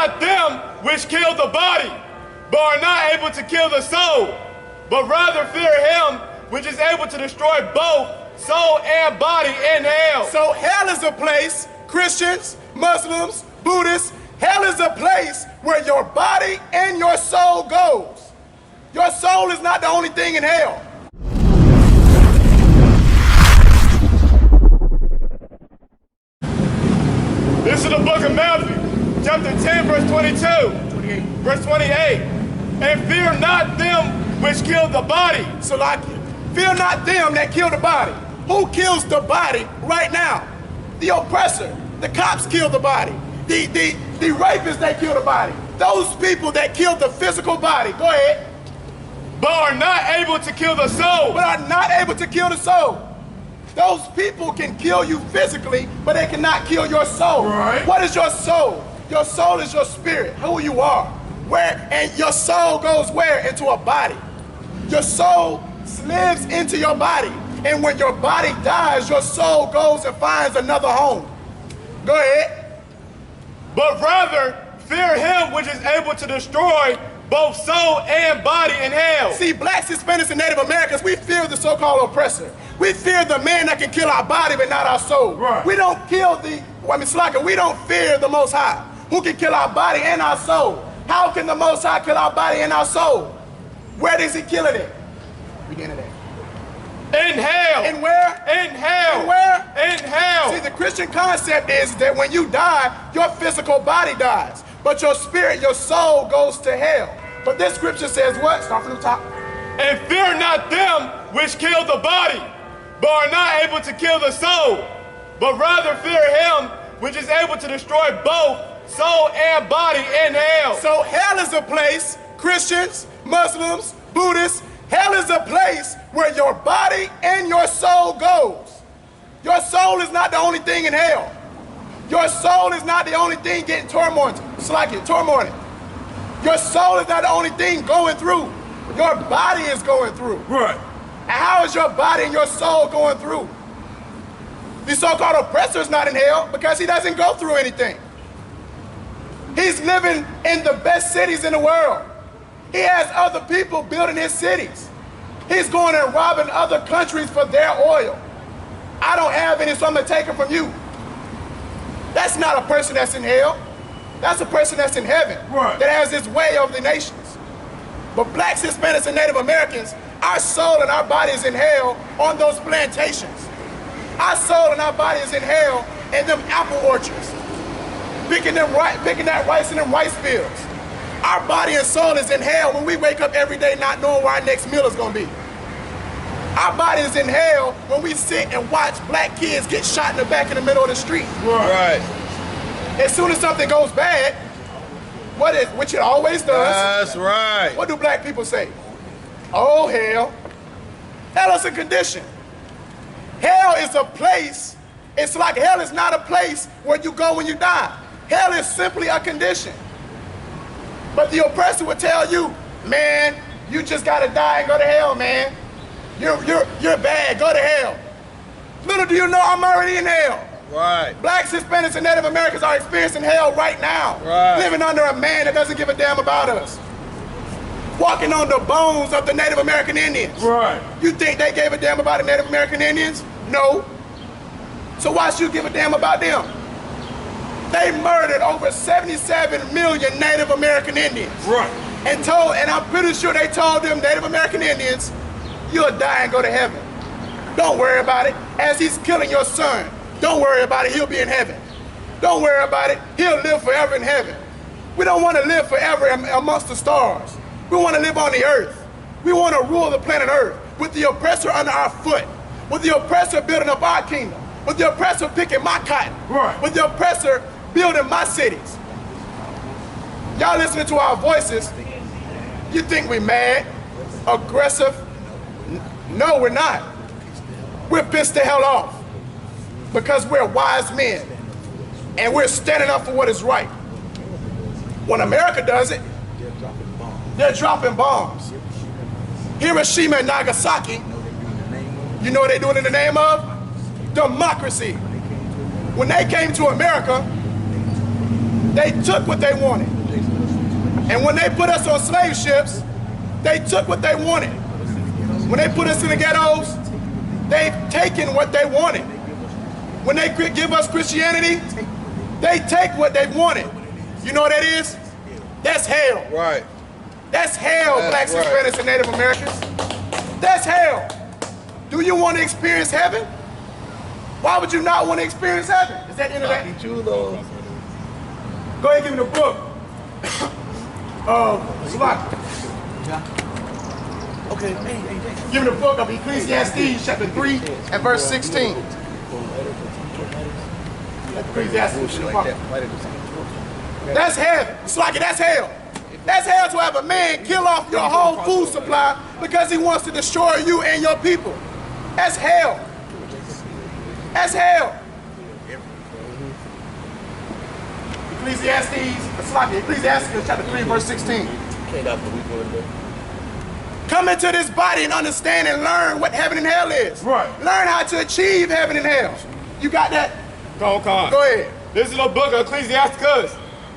not them which kill the body, but are not able to kill the soul, but rather fear him which is able to destroy both soul and body in hell. So hell is a place, Christians, Muslims, Buddhists, hell is a place where your body and your soul goes. Your soul is not the only thing in hell. This is the book of Matthew, chapter 10, verse 22, verse 28. And fear not them which kill the body. So like, fear not them that kill the body. Who kills the body right now? The oppressor. The cops kill the body. The rapists, they kill the body. Those people that kill the physical body. Go ahead. But are not able to kill the soul. But are not able to kill the soul. Those people can kill you physically, but they cannot kill your soul. Right. What is your soul? Your soul is your spirit, who you are. Where, and your soul goes where? Into a body. Your soul lives into your body. And when your body dies, your soul goes and finds another home. Go ahead. But rather fear him which is able to destroy both soul and body in hell. See, blacks, Hispanics, and Native Americans, we fear the so-called oppressor. We fear the man that can kill our body but not our soul. Right. We don't kill we don't fear the Most High, who can kill our body and our soul. How can the Most High kill our body and our soul? Where does he kill it at? Beginning at. In hell. In where? In hell. In where? In hell. See, the Christian concept is that when you die, your physical body dies, but your spirit, your soul goes to hell. But this scripture says what? Start from the top. And fear not them which kill the body, but are not able to kill the soul, but rather fear him which is able to destroy both soul and body in hell. So hell is a place, Christians, Muslims, Buddhists, hell is a place where your body and your soul goes. Your soul is not the only thing in hell. Your soul is not the only thing getting tormented. It's like it, tormented. Your soul is not the only thing going through. Your body is going through. Right. And how is your body and your soul going through? The so-called oppressor is not in hell because he doesn't go through anything. He's living in the best cities in the world. He has other people building his cities. He's going and robbing other countries for their oil. I don't have any, so I'm gonna take it from you. That's not a person that's in hell. That's a person that's in heaven. Right. That has his way over the nations. But blacks, Hispanics, and Native Americans, our soul and our body is in hell on those plantations. Our soul and our body is in hell in them apple orchards, picking that rice in them rice fields. Our body and soul is in hell when we wake up every day not knowing where our next meal is going to be. Our body is in hell when we sit and watch black kids get shot in the back in the middle of the street. Right. As soon as something goes bad, which it always does. That's right. What do black people say? Oh, hell. Hell is a condition. Hell is a place. It's like hell is not a place where you go when you die. Hell is simply a condition. But the oppressor would tell you, man, you just gotta die and go to hell, man. You're bad, go to hell. Little do you know I'm already in hell. Right. Blacks, Hispanics, and Native Americans are experiencing hell right now. Right. Living under a man that doesn't give a damn about us. Walking on the bones of the Native American Indians. Right. You think they gave a damn about the Native American Indians? No. So why should you give a damn about them? They murdered over 77 million Native American Indians. Right. And I'm pretty sure they told them Native American Indians, you'll die and go to heaven. Don't worry about it. As he's killing your son, don't worry about it, he'll be in heaven. Don't worry about it, he'll live forever in heaven. We don't want to live forever amongst the stars. We want to live on the earth. We want to rule the planet Earth with the oppressor under our foot, with the oppressor building up our kingdom, with the oppressor picking my cotton, right. With the oppressor building my cities. Y'all listening to our voices, you think we mad, aggressive? No, we're not. We're pissed the hell off because we're wise men and we're standing up for what is right. When America does it, they're dropping bombs. Hiroshima and Nagasaki, you know what they do it in the name of? Democracy. When they came to America, They took what they wanted. And when they put us on slave ships, they took what they wanted. When they put us in the ghettos, they've taken what they wanted. When they give us Christianity, they take what they wanted. You know what that is? That's hell. Right. That's hell, blacks, right. Hispanics, and Native Americans. That's hell. Do you want to experience heaven? Why would you not want to experience heaven? Is that the end of that? Go ahead and give me the book. Salaki. Okay. Give me the book of Ecclesiastes, chapter 3 and verse 16. Ecclesiastes. That's heaven. Salaki, that's hell. That's hell to have a man kill off your whole food supply because he wants to destroy you and your people. That's hell. That's hell. Ecclesiastes chapter 3, verse 16. Come into this body and understand and learn what heaven and hell is. Right. Learn how to achieve heaven and hell. You got that? Go ahead. This is the book of Ecclesiastes,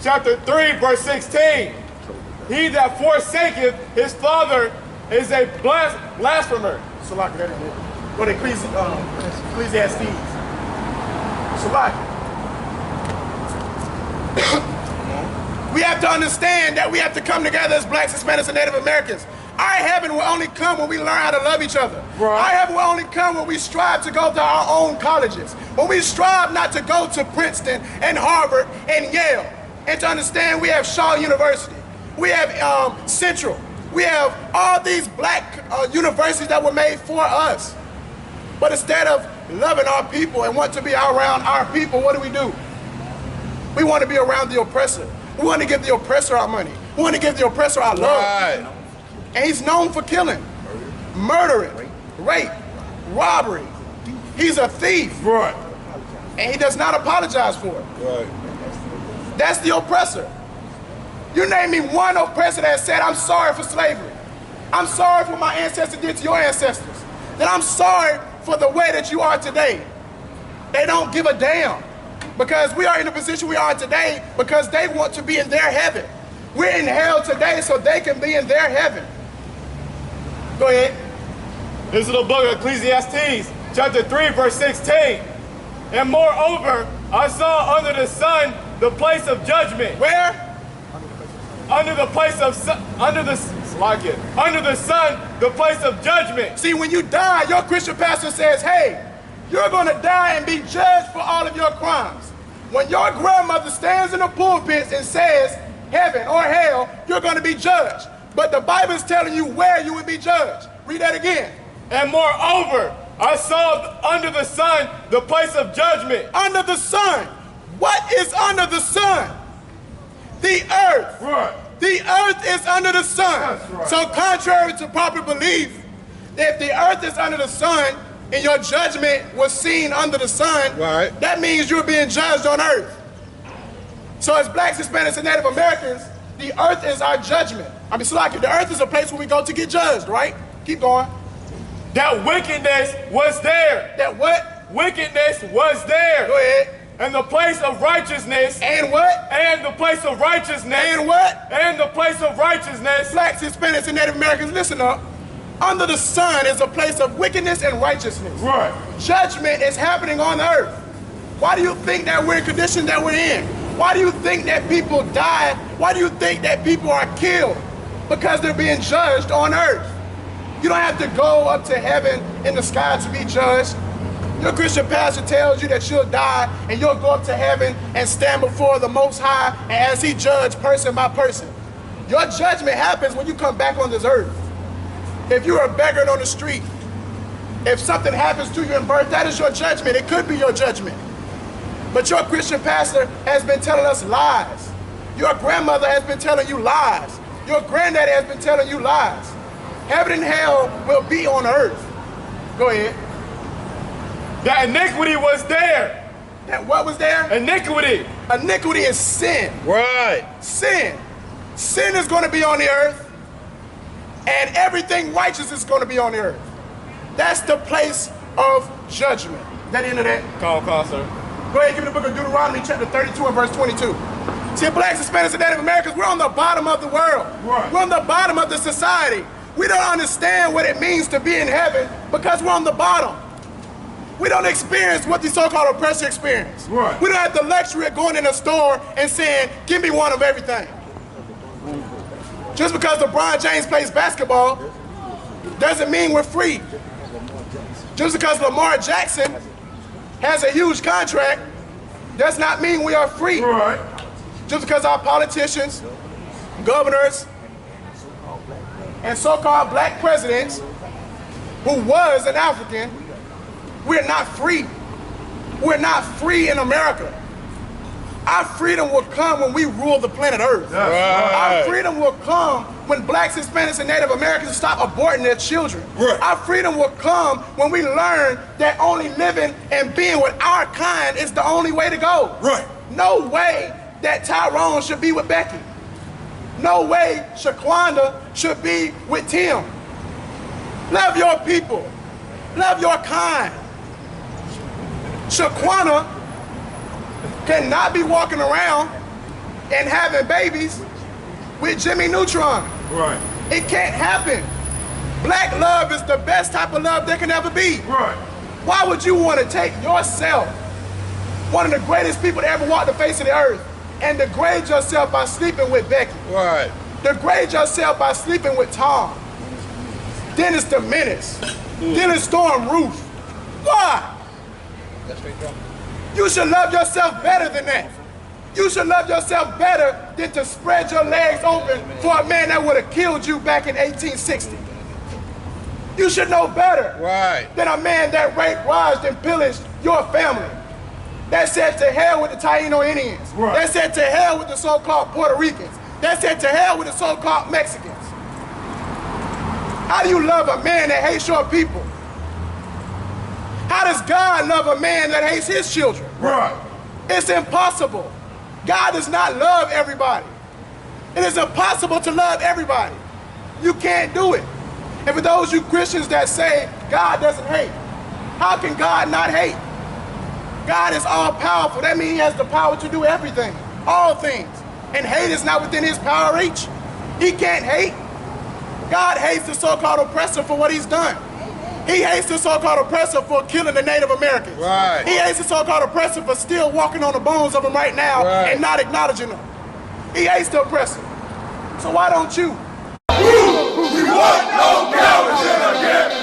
chapter 3, verse 16. He that forsaketh his father is a blasphemer. Salaki, that is it. Go to Ecclesiastes. Salaki. We have to understand that we have to come together as blacks, Hispanics, and Native Americans. Our heaven will only come when we learn how to love each other. Right. Our heaven will only come when we strive to go to our own colleges. When we strive not to go to Princeton and Harvard and Yale. And to understand we have Shaw University. We have Central. We have all these black universities that were made for us. But instead of loving our people and want to be around our people, what do? We want to be around the oppressor. We want to give the oppressor our money. We want to give the oppressor our love. Right. And he's known for killing, murdering, rape, robbery. He's a thief. Right. And he does not apologize for it. Right. That's the oppressor. You name me one oppressor that said, I'm sorry for slavery. I'm sorry for what my ancestors did to your ancestors. That I'm sorry for the way that you are today. They don't give a damn. Because we are in the position we are today because they want to be in their heaven. We're in hell today so they can be in their heaven. Go ahead. This is the book of Ecclesiastes, chapter 3, verse 16. And moreover, I saw under the sun the place of judgment. Where? Under the sun, the place of judgment. See, when you die, your Christian pastor says, hey, you're going to die and be judged for all of your crimes. When your grandmother stands in the pulpit and says heaven or hell, you're going to be judged. But the Bible is telling you where you would be judged. Read that again. And moreover, I saw under the sun the place of judgment. Under the sun. What is under the sun? The earth. Right. The earth is under the sun. That's right. So contrary to popular belief, if the earth is under the sun and your judgment was seen under the sun, right, that means you're being judged on earth. So as blacks, Hispanics, and Native Americans, the earth is our judgment. I mean, Salaki, the earth is a place where we go to get judged, right? Keep going. That wickedness was there. That what? Wickedness was there. Go ahead. And the place of righteousness. And what? And the place of righteousness. And what? And the place of righteousness. Blacks, Hispanics, and Native Americans, listen up. Under the sun is a place of wickedness and righteousness. Right. Judgment is happening on the earth. Why do you think that we're in the condition that we're in? Why do you think that people die? Why do you think that people are killed? Because they're being judged on earth. You don't have to go up to heaven in the sky to be judged. Your Christian pastor tells you that you'll die and you'll go up to heaven and stand before the Most High and as he judges person by person. Your judgment happens when you come back on this earth. If you're a beggar on the street, if something happens to you in birth, that is your judgment. It could be your judgment. But your Christian pastor has been telling us lies. Your grandmother has been telling you lies. Your granddaddy has been telling you lies. Heaven and hell will be on earth. Go ahead. That iniquity was there. That what was there? Iniquity. Iniquity is sin. Right. Sin. Sin is going to be on the earth. And everything righteous is going to be on the earth. That's the place of judgment. That the end of that? Call, sir. Go ahead, give me the book of Deuteronomy chapter 32 and verse 22. See, blacks, Hispanics, and Native Americans, we're on the bottom of the world. Right. We're on the bottom of the society. We don't understand what it means to be in heaven because we're on the bottom. We don't experience what the so-called oppressor experience. Right. We don't have the luxury of going in a store and saying, give me one of everything. Just because LeBron James plays basketball doesn't mean we're free. Just because Lamar Jackson has a huge contract does not mean we are free. Right. Just because our politicians, governors, and so-called black presidents, who was an African, we're not free. We're not free in America. Our freedom will come when we rule the planet Earth. Right. Our freedom will come when blacks, Hispanics, and Native Americans stop aborting their children. Right. Our freedom will come when we learn that only living and being with our kind is the only way to go. Right. No way that Tyrone should be with Becky. No way Shaquanda should be with Tim. Love your people. Love your kind. Shaquanda cannot be walking around and having babies with Jimmy Neutron. Right. It can't happen. Black love is the best type of love there can ever be. Right. Why would you want to take yourself, one of the greatest people to ever walk the face of the earth, and degrade yourself by sleeping with Becky? Right. Degrade yourself by sleeping with Tom, Dennis the Menace, Dennis Storm Roof. Why? You should love yourself better than that. You should love yourself better than to spread your legs open for a man that would have killed you back in 1860. You should know better than a man that raped, ravaged, and pillaged your family. That said to hell with the Taino Indians. That said to hell with the so-called Puerto Ricans. That said to hell with the so-called Mexicans. How do you love a man that hates your people? How does God love a man that hates his children? Right. It's impossible. God does not love everybody. It is impossible to love everybody. You can't do it. And for those you Christians that say God doesn't hate, how can God not hate? God is all powerful. That means he has the power to do everything, all things. And hate is not within his power reach. He can't hate. God hates the so-called oppressor for what he's done. He hates the so-called oppressor for killing the Native Americans. Right. He hates the so-called oppressor for still walking on the bones of them right now and not acknowledging them. He hates the oppressor. So why don't you? We want no cowards in our camp,